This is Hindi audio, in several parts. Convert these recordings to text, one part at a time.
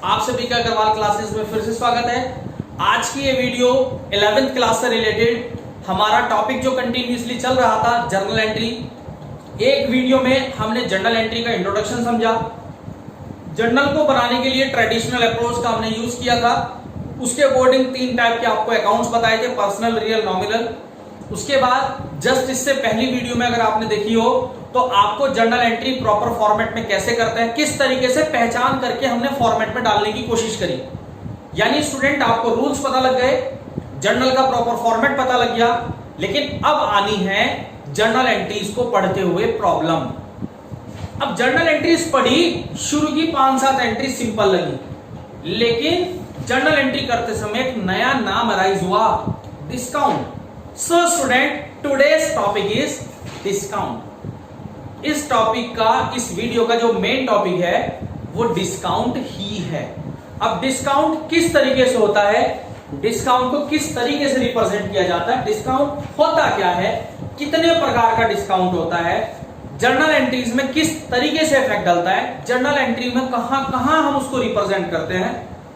आप सभी का अग्रवाल क्लासेस में फिर से स्वागत है। आज की ये वीडियो 11th क्लास से रिलेटेड हमारा टॉपिक जो कंटिन्यूसली चल रहा था जर्नल एंट्री। एक वीडियो में हमने जर्नल एंट्री का इंट्रोडक्शन समझा, जर्नल को बनाने के लिए ट्रेडिशनल अप्रोच का हमने यूज किया था। उसके अकॉर्डिंग 3 टाइप के आपको अकाउंट्स बताए थे, पर्सनल, रियल, नॉमिनल। उसके बाद जस्ट इससे पहली वीडियो में अगर आपने देखी हो तो आपको जर्नल एंट्री प्रॉपर फॉर्मेट में कैसे करते हैं, किस तरीके से पहचान करके हमने फॉर्मेट में डालने की कोशिश करी। यानी स्टूडेंट आपको रूल्स पता लग गए, जर्नल का प्रॉपर फॉर्मेट पता लग गया, लेकिन अब आनी है जर्नल एंट्रीज को पढ़ते हुए प्रॉब्लम। अब जर्नल एंट्रीज पढ़ी, शुरू की 5-7 एंट्री सिंपल लगी, लेकिन जर्नल एंट्री करते समय एक नया नाम अराइज हुआ, discount. So student, today's topic is discount. इस टॉपिक का, इस वीडियो का जो मेन टॉपिक है वो डिस्काउंट ही है। अब डिस्काउंट किस तरीके से होता है, डिस्काउंट को किस तरीके से रिप्रेजेंट किया जाता है, डिस्काउंट होता क्या है, कितने प्रकार का डिस्काउंट होता है, जर्नल एंट्रीज में किस तरीके से इफेक्ट डालता है, जर्नल एंट्री में कहां कहां हम उसको रिप्रेजेंट करते हैं,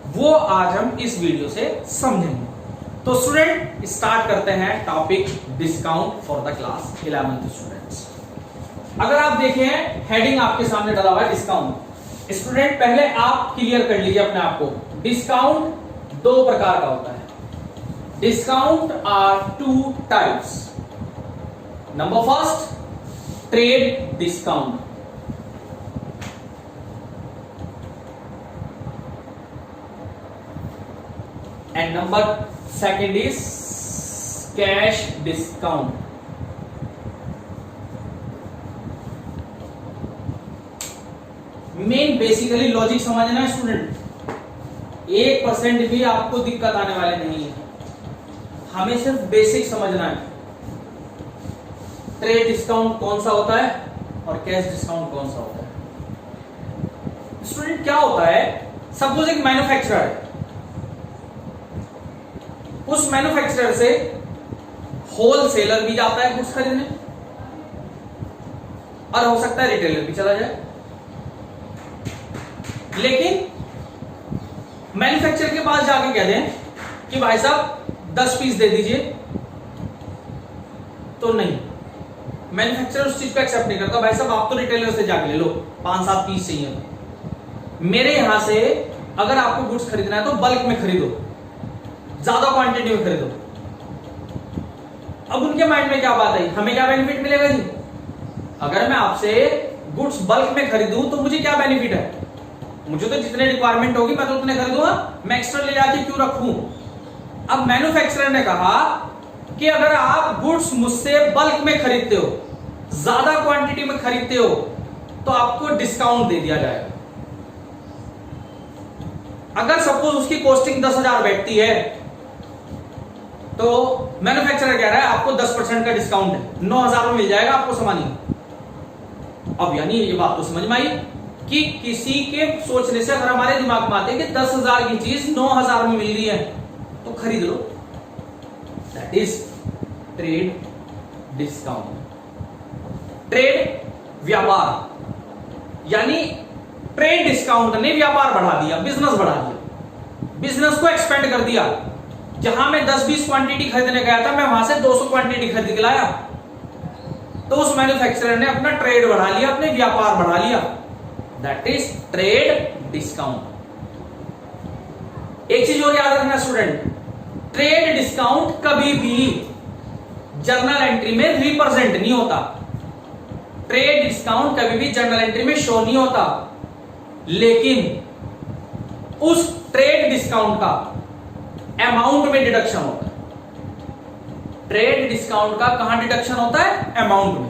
वो आज हम इस वीडियो से समझेंगे। तो स्टूडेंट स्टार्ट करते हैं topic discount for the class 11th students. अगर आप देखें हेडिंग आपके सामने डाला हुआ है डिस्काउंट। स्टूडेंट पहले आप क्लियर कर लीजिए अपने आप को, डिस्काउंट 2 प्रकार का होता है। Discount are 2 types. Number first, trade discount. And number second is cash discount. Main basically logic समझना है स्टूडेंट, 1% भी आपको दिक्कत आने वाले नहीं है, हमें सिर्फ बेसिक समझना है। ट्रेड डिस्काउंट कौन सा होता है और कैश डिस्काउंट कौन सा होता है। स्टूडेंट क्या होता है, सपोज एक मैन्युफैक्चरर है, उस मैन्युफैक्चरर से होलसेलर भी जाता है गुड्स खरीदने, और हो सकता है रिटेलर भी चला जाए। लेकिन मैन्युफैक्चरर के पास जाके कह दें कि भाई साहब 10 पीस दे दीजिए, तो नहीं, मैन्युफैक्चरर उस चीज को एक्सेप्ट नहीं करता। भाई साहब आप तो रिटेलर से जाके ले लो, 5-7 पीस चाहिए, मेरे यहां से अगर आपको गुड्स खरीदना है तो बल्क में खरीदो, ज्यादा क्वांटिटी में खरीदो। अब उनके माइंड में क्या बात आई, हमें क्या बेनिफिट मिलेगा जी, अगर मैं आपसे गुड्स बल्क में खरीदूं तो मुझे क्या बेनिफिट है, मुझे तो जितने रिक्वायरमेंट होगी मैं तो उतने खरीदूंगा, मैं एक्स्ट्रा ले जाके क्यों रखूं। अब मैन्युफैक्चरर ने कहा कि अगर आप गुड्स मुझसे बल्क में खरीदते हो, ज्यादा क्वांटिटी में खरीदते हो, तो आपको डिस्काउंट दे दिया जाएगा। अगर सपोज उसकी कॉस्टिंग 10,000 बैठती है तो मैन्युफैक्चरर कह रहा है आपको 10% का डिस्काउंट है, 9,000 में मिल जाएगा आपको सामान। अब यानी ये बात तो समझ में आई कि किसी के सोचने से अगर हमारे दिमाग में आते हैं कि 10,000 की चीज 9,000 में मिल रही है तो खरीद लो, that is trade discount. Trade व्यापार, यानी ट्रेड डिस्काउंट ने व्यापार बढ़ा दिया, बिजनेस बढ़ा दिया, बिजनेस को एक्सपेंड कर दिया। जहां मैं 10-20 क्वांटिटी खरीदने गया था, मैं वहां से 200 क्वांटिटी खरीद के लाया, तो उस मैन्युफैक्चरर ने अपना ट्रेड बढ़ा लिया, अपने व्यापार बढ़ा लिया, दैट इज ट्रेड डिस्काउंट। एक चीज और याद रखना स्टूडेंट, ट्रेड डिस्काउंट कभी भी जर्नल एंट्री में रिप्रेजेंट नहीं होता, ट्रेड डिस्काउंट कभी भी जर्नल एंट्री में शो नहीं होता, लेकिन उस ट्रेड डिस्काउंट का अमाउंट में डिडक्शन होता है। ट्रेड डिस्काउंट का कहां डिडक्शन होता है, अमाउंट में।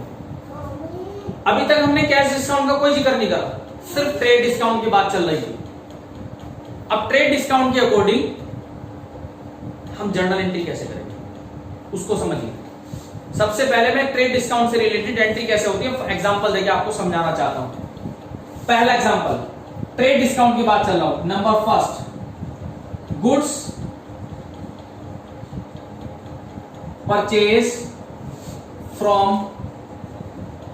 अभी तक हमने कैश डिस्काउंट का कोई जिक्र नहीं करा, सिर्फ ट्रेड डिस्काउंट की बात चल रही थी। अब ट्रेड डिस्काउंट के अकॉर्डिंग हम जर्नल एंट्री कैसे करेंगे उसको समझिए। सबसे पहले मैं ट्रेड डिस्काउंट से रिलेटेड एंट्री कैसे होती है एग्जांपल देके आपको समझाना चाहता हूं। पहला एग्जांपल, ट्रेड डिस्काउंट की बात चल रहा हूं। Number first, goods purchase from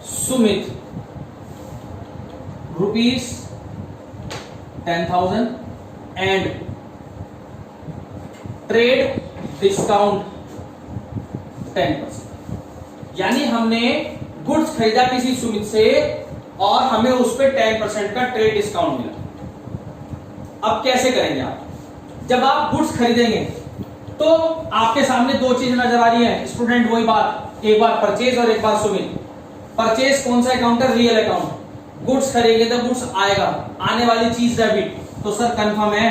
Sumit rupees 10,000 and trade discount 10%। यानी हमने गुड्स खरीदा किसी सुमित से और हमें उस पर 10% का ट्रेड डिस्काउंट मिला। अब कैसे करेंगे आप? जब आप गुड्स खरीदेंगे तो आपके सामने दो चीज नजर आ रही है स्टूडेंट, वही बात, एक बार परचेज और एक बार सुमित। परचेज कौन सा अकाउंट है? Real account. गुड्स खरीदेंगे तो गुड्स आएगा, आने वाली चीज डेबिट। तो सर कंफर्म है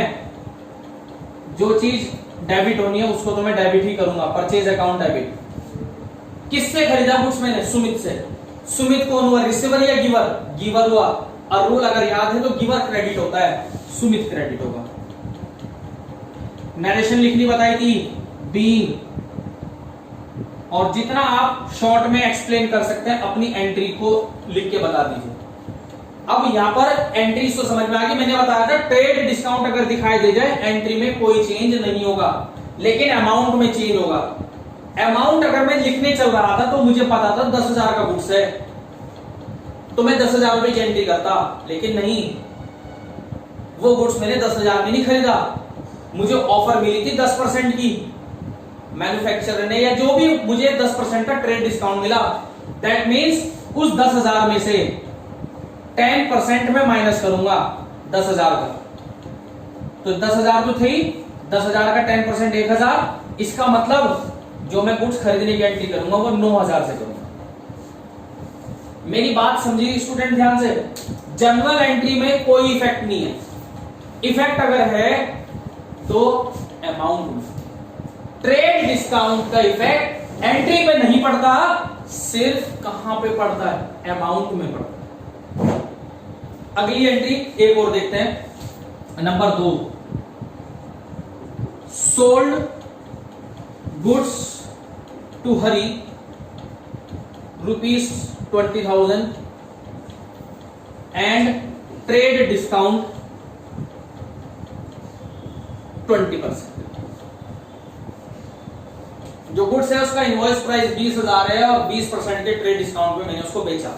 जो चीज डेबिट होनी है उसको तो मैं डेबिट ही करूंगा, परचेज अकाउंट डेबिट। किससे खरीदा गुड्स मैंने? सुमित से। सुमित कौन हुआ? रिसीवर या गिवर? गिवर हुआ। और रूल अगर याद है तो गिवर क्रेडिट होता है, सुमित क्रेडिट होगा। नरेशन लिखनी बताई थी, बीइंग, और जितना आप शॉर्ट में एक्सप्लेन कर सकते हैं अपनी एंट्री को लिख के बता दीजिए। अब यहां पर एंट्री तो समझ में आ गई। मैंने बताया था ट्रेड डिस्काउंट अगर दिखाई दे जाए एंट्री में कोई चेंज नहीं होगा, लेकिन अमाउंट में चेंज होगा। अमाउंट अगर मैं लिखने चल रहा था तो मुझे पता था 10,000 का गुड्स है तो मैं 10,000 रुपए की एंट्री करता, लेकिन नहीं, वो गुड्स मैंने 10,000 में नहीं खरीदा, मुझे ऑफर मिली थी 10% की मैन्युफैक्चरर ने, या जो भी मुझे 10% का ट्रेड डिस्काउंट मिला। दैट मींस उस 10,000 में से 10% में माइनस करूंगा 10,000 का, तो 10,000 तो थी, 10,000 का 10% 1,000। इसका मतलब जो मैं गुड्स खरीदने की एंट्री करूंगा वो 9,000 से करूंगा। मेरी बात समझिए स्टूडेंट ध्यान से, जनरल एंट्री में कोई इफेक्ट नहीं है। इफेक्ट अगर है तो अमाउंट में। ट्रेड डिस्काउंट का इफेक्ट एंट्री पे नहीं पड़ता, सिर्फ कहां पे पड़ता है? अमाउंट में पड़ता है। अगली एंट्री एक और देखते हैं, number 2, sold goods to Hari ₹20,000 and trade discount 20%। जो गुड्स है उसका इनवॉइस प्राइस 20,000 है और 20% के ट्रेड डिस्काउंट पे मैंने उसको बेचा।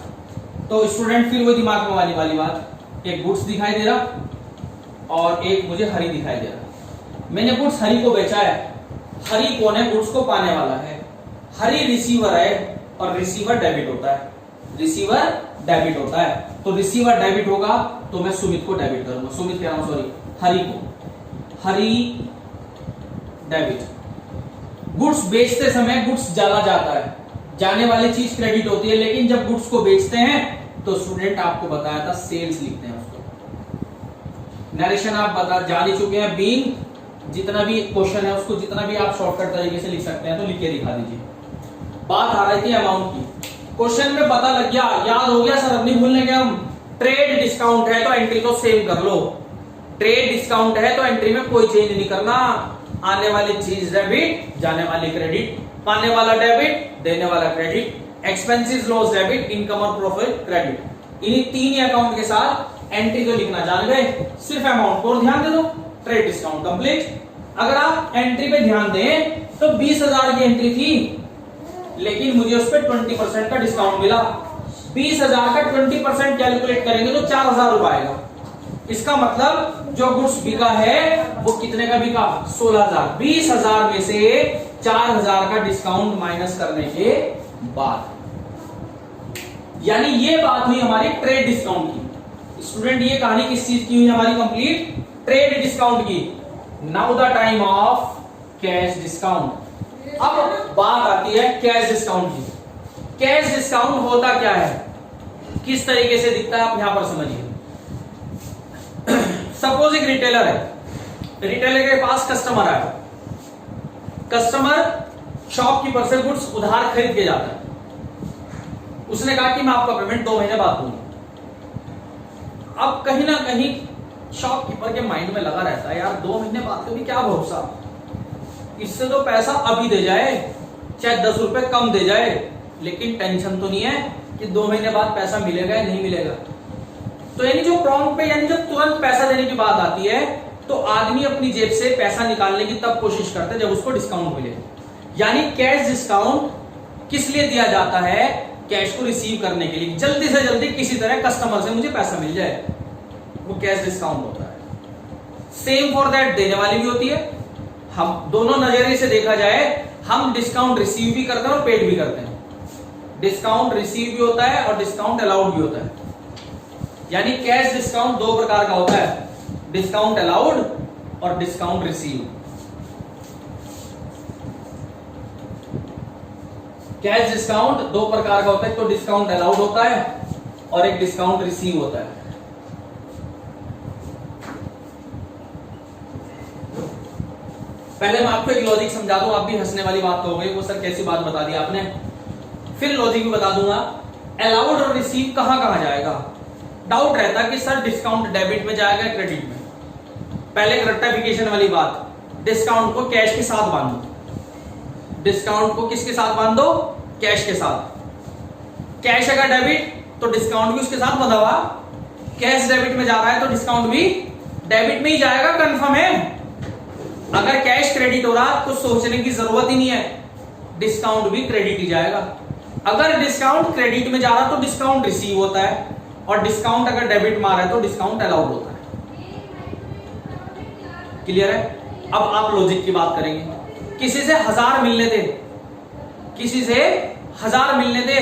तो स्टूडेंट फिर वो दिमाग में वाली बात, एक गुड्स दिखाई दे रहा और एक मुझे हरी दिखाई दे रहा। मैंने गुड्स हरी को बेचा है। हरी कौन है? गुड्स को पाने वाला है। हरी रिसीवर है और रिसीवर डेबिट होता है। रिसीवर डेबिट होता है, तो रिसीवर डेबिट होगा तो मैं सुमित को डेबिट करूंगा, सुमित कह रहा हूं सॉरी, हरी को। हरी डेबिट। गुड्स बेचते समय गुड्स चला जाता है, जाने वाली चीज क्रेडिट होती है, लेकिन जब गुड्स को बेचते हैं तो स्टूडेंट आपको बताया था सेल्स लिखते हैं उसको। नरेशन आप बता जान ही चुके हैं, बीइंग, जितना भी क्वेश्चन है उसको जितना भी आप शॉर्टकट तरीके से लिख सकते हैं तो लिख के दिखा दीजिए। बात आ रही थी अमाउंट की, क्वेश्चन में पता लग गया, याद हो गया सर, अब नहीं भूलने के हम। ट्रेड डिस्काउंट है तो एंट्री को सेव कर लो। ट्रेड डिस्काउंट है तो एंट्री में कोई चेंज नहीं करना। आने वाली चीज डेबिट, जाने वाली क्रेडिट, पाने वाला डेबिट, देने वाला credit, expenses loss debit, income और प्रॉफिट क्रेडिट। इन्हीं तीन ही अकाउंट के साथ एंट्री को लिखना जान गए, सिर्फ अमाउंट को ध्यान दे दो, ट्रेड डिस्काउंट कंप्लीट। अगर आप एंट्री पे ध्यान दें तो 20,000 की एंट्री थी, लेकिन मुझे उस पर 20% का डिस्काउंट मिला। 20,000 का 20% कैलकुलेट करेंगे तो 4,000 रुपए आएगा। इसका मतलब जो गुड्स बिका है वो कितने का बिका? 16,000। 20,000 में से 4,000 का डिस्काउंट माइनस करने के बाद, यानी ये बात हुई हमारी ट्रेड डिस्काउंट की। स्टूडेंट ये कहानी किस चीज की हुई हमारी कंप्लीट? ट्रेड डिस्काउंट की। Now the time of cash discount. अब बात आती है कैश डिस्काउंट की। कैश डिस्काउंट होता क्या है, किस तरीके से दिखता है, आप यहां पर समझिए। सपोज एक रिटेलर है, रिटेलर के पास कस्टमर आया, कस्टमर शॉपकीपर से गुड्स उधार खरीद के जाता है। उसने कहा कि मैं आपका पेमेंट 2 महीने बाद दूंगा। अब कहीं ना कहीं शॉपकीपर के माइंड में लगा रहता है, यार 2 महीने बाद का भी क्या भरोसा, इससे तो पैसा अभी दे जाए, चाहे 10 रुपए कम दे जाए, लेकिन टेंशन तो नहीं है कि 2 महीने बाद पैसा मिलेगा या नहीं मिलेगा। तो यानी जो प्रॉम्प्ट पे, यानी जब तुरंत पैसा देने की बात आती है तो आदमी अपनी जेब से पैसा निकालने की तब कोशिश करता है जब उसको डिस्काउंट मिले। यानी कैश डिस्काउंट किस लिए दिया जाता है? कैश को रिसीव करने के लिए, जल्दी से जल्दी किसी तरह कस्टमर से मुझे पैसा मिल जाए, वो कैश डिस्काउंट होता है। सेम फॉर दैट देने वाली भी होती है। हम दोनों नजरिए से देखा जाए, हम डिस्काउंट रिसीव भी करते हैं और पेड भी करते हैं। डिस्काउंट रिसीव भी होता है और डिस्काउंट अलाउड भी होता है। यानी कैश डिस्काउंट दो प्रकार का होता है, डिस्काउंट अलाउड और डिस्काउंट रिसीव। कैश डिस्काउंट दो प्रकार का होता है, तो डिस्काउंट अलाउड होता है और एक डिस्काउंट रिसीव होता है। पहले मैं आपको एक लॉजिक समझा दूं, आप भी हंसने वाली बात कहोगे वो सर कैसी बात बता दी आपने, फिर लॉजिक भी बता दूंगा। अलाउड और रिसीव कहां कहां जाएगा? डाउट रहता कि सर डिस्काउंट डेबिट में जाएगा क्रेडिट में। पहले रेक्टिफिकेशन वाली बात, डिस्काउंट को कैश के साथ बांधो। डिस्काउंट को किसके साथ बांध दो? कैश के साथ। कैश अगर डेबिट तो डिस्काउंट भी उसके साथ बंधा हुआ। कैश डेबिट में जा रहा है तो डिस्काउंट भी डेबिट में ही जाएगा, कंफर्म है। अगर कैश क्रेडिट हो रहा तो सोचने की जरूरत ही नहीं है, डिस्काउंट भी क्रेडिट ही जाएगा। अगर डिस्काउंट क्रेडिट में जा रहा तो डिस्काउंट रिसीव होता है, और डिस्काउंट अगर डेबिट में आ रहा है तो डिस्काउंट अलाउड होता है। क्लियर है? अब आप लॉजिक की बात करेंगे। किसी से 1000 मिलने थे, किसी से 1000 मिलने थे,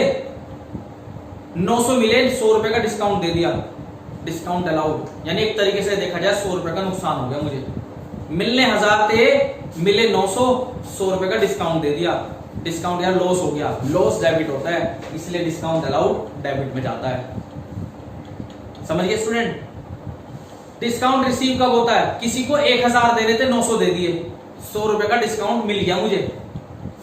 900 मिले, 100 रुपए का डिस्काउंट दे दिया, डिस्काउंट अलाउड। यानी एक तरीके से देखा जाए 100 रुपए का नुकसान हो गया मुझे। मिलने 1000 थे, मिले 900, 100 रुपए का डिस्काउंट दे दिया, डिस्काउंट यार लॉस हो गया। लॉस डेबिट होता है, इसलिए डिस्काउंट अलाउड डेबिट में जाता है। समझ गए स्टूडेंट? डिस्काउंट रिसीव कब होता है? किसी को 1000 देने थे, 900 दे दिए, 100 रुपए का डिस्काउंट मिल गया मुझे,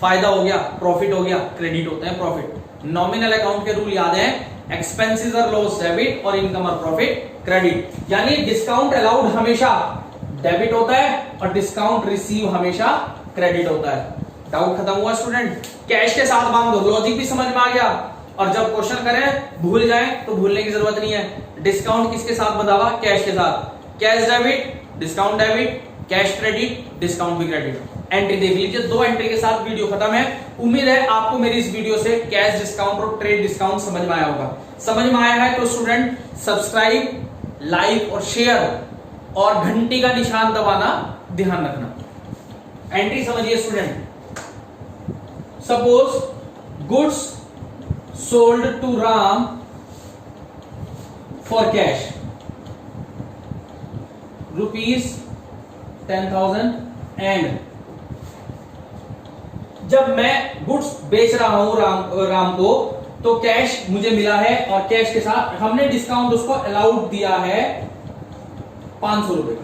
फायदा हो गया, प्रॉफिट हो गया, क्रेडिट होता है प्रॉफिट। नॉमिनल अकाउंट के रूल याद है, एक्सपेंसेस और लॉस डेबिट और इनकम और प्रॉफिट क्रेडिट। यानी डिस्काउंट अलाउड हमेशा डेबिट होता है और डिस्काउंट रिसीव हमेशा क्रेडिट होता है। डाउट खत्म हुआ स्टूडेंट? कैश के साथ बांध दो, लॉजिक भी समझ में आ गया। और जब क्वेश्चन करें भूल जाए तो भूलने की जरूरत नहीं है। डिस्काउंट किसके साथ बंधा हुआ? कैश के साथ। Cash debit, discount debit, cash credit, discount भी क्रेडिट। एंट्री देख लीजिए, 2 एंट्री के साथ वीडियो खत्म है। उम्मीद है आपको मेरी इस वीडियो से कैश डिस्काउंट और ट्रेड डिस्काउंट समझ में आया होगा। समझ में आया है तो स्टूडेंट सब्सक्राइब, लाइक और शेयर और घंटी का निशान दबाना ध्यान रखना। एंट्री समझिए student. Suppose goods sold to Ram for cash ₹10,000 and जब मैं गुड्स बेच रहा हूं राम को तो कैश मुझे मिला है, और कैश के साथ हमने डिस्काउंट उसको अलाउड दिया है 500 रुपए का।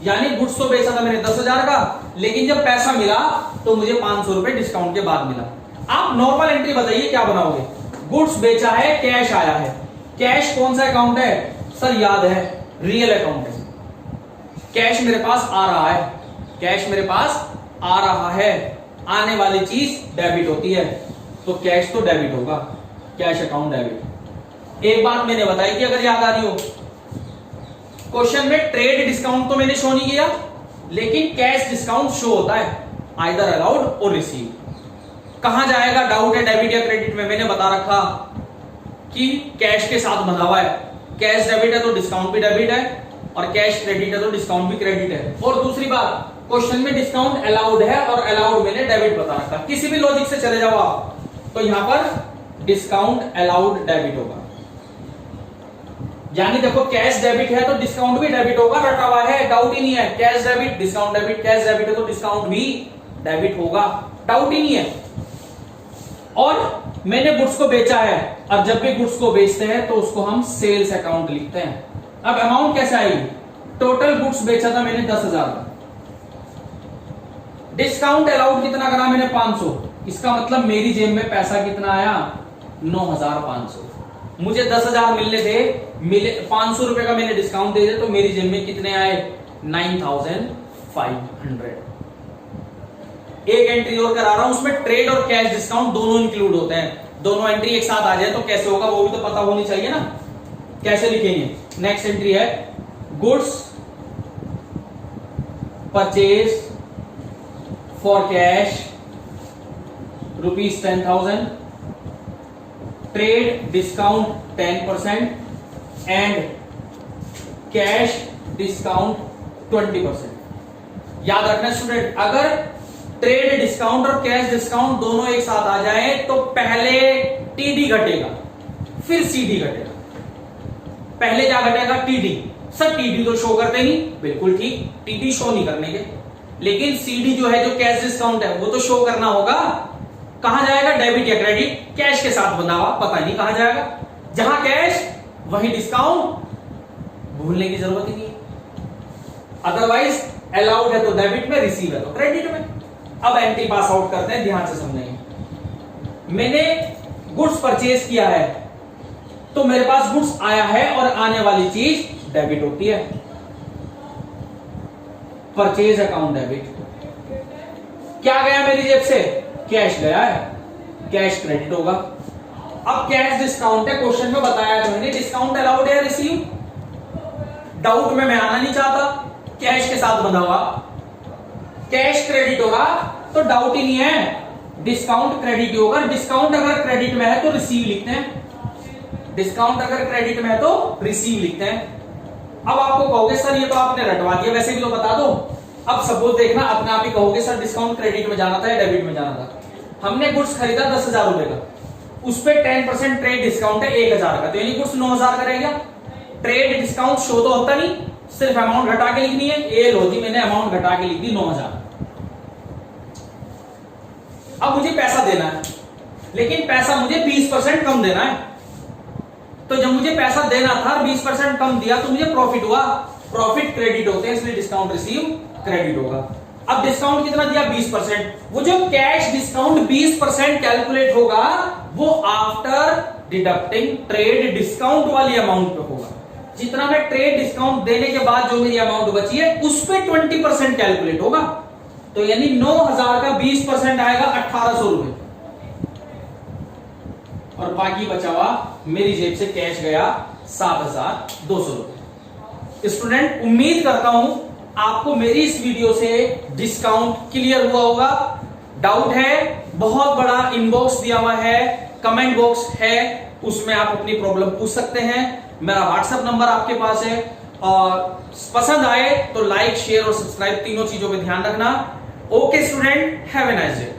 यानी गुड्स तो बेचा था मैंने 10,000 का, लेकिन जब पैसा मिला तो मुझे 500 रुपए डिस्काउंट के बाद मिला। आप नॉर्मल एंट्री बताइए क्या बनाओगे? गुड्स बेचा है, कैश आया है। कैश कौन सा अकाउंट है सर? याद है, रियल अकाउंट है। कैश मेरे पास आ रहा है, कैश मेरे पास आ रहा है, आने वाली चीज डेबिट होती है, तो कैश तो डेबिट होगा, कैश अकाउंट डेबिट। एक बात मैंने बताई कि अगर याद आ रही हो, क्वेश्चन में ट्रेड डिस्काउंट तो मैंने शो नहीं किया, लेकिन कैश डिस्काउंट शो होता है, आइदर अलाउड और रिसीव। कहां जाएगा? डाउट है डेबिट या क्रेडिट में, मैंने बता रखा कि कैश के साथ बंधा हुआ है। कैश डेबिट है तो डिस्काउंट भी डेबिट है, और कैश क्रेडिट है तो डिस्काउंट भी क्रेडिट है। और दूसरी बात, क्वेश्चन में डिस्काउंट अलाउड है और अलाउड मैंने डेबिट बता रखा। किसी भी लॉजिक से चले जाओ आप, तो यहां पर डिस्काउंट अलाउड डेबिट होगा। यानी देखो कैश डेबिट है तो डिस्काउंट भी डेबिट होगा, रटा हुआ है, डाउट ही नहीं है। Cash debit, discount debit, cash debit है तो डिस्काउंट भी डेबिट होगा, डाउट ही नहीं है। और मैंने गुड्स को बेचा है, और जब भी गुड्स को बेचते हैं तो उसको हम सेल्स अकाउंट लिखते हैं। अब अमाउंट कैसे आई? टोटल गुड्स बेचा था मैंने 10,000 का, डिस्काउंट अलाउड कितना करा मैंने? 500। इसका मतलब मेरी जेब में पैसा कितना आया? 9,500। मुझे 10,000 मिलने थे, मिले 500 रुपए का मैंने डिस्काउंट दे दिया, तो मेरी जेब में कितने आए? 9,500। एक एंट्री और करा रहा हूं, उसमें ट्रेड और कैश डिस्काउंट दोनों इंक्लूड होते हैं। दोनों एंट्री एक साथ आ जाए तो कैसे होगा वो भी तो पता होनी चाहिए ना, कैसे लिखेंगे? नेक्स्ट एंट्री है goods purchase for cash ₹10,000, trade discount 10% and cash discount 20%। याद रखना स्टूडेंट, अगर ट्रेड डिस्काउंट और कैश डिस्काउंट दोनों एक साथ आ जाए तो पहले टीडी घटेगा फिर सीडी घटेगा। पहले क्या घटेगा? टीडी। सर टीडी तो शो करते नहीं, बिल्कुल ठीक, टीडी शो नहीं करने के, लेकिन सीडी जो है, जो कैश डिस्काउंट है, वो तो शो करना होगा। कहां जाएगा? डेबिट या क्रेडिट? कैश के साथ बंधा हुआ, पता नहीं कहां जाएगा। जहां कैश वही डिस्काउंट, भूलने की जरूरत ही नहीं है। अदरवाइज अलाउड है तो डेबिट में, रिसीव है तो क्रेडिट में। अब एंट्री पास आउट करते हैं, ध्यान से समझेंगे। मैंने गुड्स परचेज किया है तो मेरे पास गुड्स आया है और आने वाली चीज डेबिट होती है, परचेज अकाउंट डेबिट। क्या गया मेरी जेब से? कैश गया है, कैश क्रेडिट होगा। अब कैश डिस्काउंट है, क्वेश्चन में बताया तो मैंने, डिस्काउंट अलाउड है रिसीव? डाउट में मैं आना नहीं चाहता, कैश के साथ बंधा हुआ। कैश क्रेडिट होगा तो डाउट ही नहीं है, डिस्काउंट क्रेडिट ही होगा। डिस्काउंट अगर क्रेडिट में है तो रिसीव लिखते हैं, डिस्काउंट अगर क्रेडिट में है तो रिसीव लिखते हैं। अब आपको कहोगे सर ये तो आपने रटवा दिया, वैसे भी तो बता दो। अब सपोज देखना, अपने आप ही कहोगे सर डिस्काउंट क्रेडिट में जाना था या डेबिट में जाना था। हमने गुड्स खरीदा 10,000 रुपए का, उस पर 10% ट्रेड डिस्काउंट है 1,000 का, तो यानी गुड्स 9,000 का रहेगा। ट्रेड डिस्काउंट शो तो होता नहीं, सिर्फ अमाउंट घटा के लिखनी है। ए लो जी, मैंने अमाउंट घटा के लिख दी 9,000। अब मुझे पैसा देना है, लेकिन पैसा मुझे 20% कम देना है। तो जब मुझे पैसा देना था 20% कम दिया तो मुझे प्रॉफिट हुआ। प्रॉफिट क्रेडिट होते हैं, इसलिए डिस्काउंट रिसीव क्रेडिट होगा। अब डिस्काउंट कितना दिया? 20%। वो जो कैश डिस्काउंट 20% कैलकुलेट होगा वो आफ्टर डिडक्टिंग ट्रेड डिस्काउंट वाली अमाउंट पे होगा। जितना मैं ट्रेड डिस्काउंट देने के बाद जो मेरी अमाउंट बची है उस पे 20% कैलकुलेट होगा। तो यानी 9,000 का 20% आएगा 1,800 रुपए, और बाकी बचा हुआ मेरी जेब से कैश गया 7,200 रुपए। स्टूडेंट, उम्मीद करता हूं आपको मेरी इस वीडियो से डिस्काउंट क्लियर हुआ होगा। डाउट है, बहुत बड़ा इनबॉक्स दिया हुआ है, कमेंट बॉक्स है, उसमें आप अपनी प्रॉब्लम पूछ सकते हैं। मेरा व्हाट्सएप नंबर आपके पास है, और पसंद आए तो लाइक, शेयर और सब्सक्राइब तीनों चीजों पे ध्यान रखना। Okay student, have a nice day.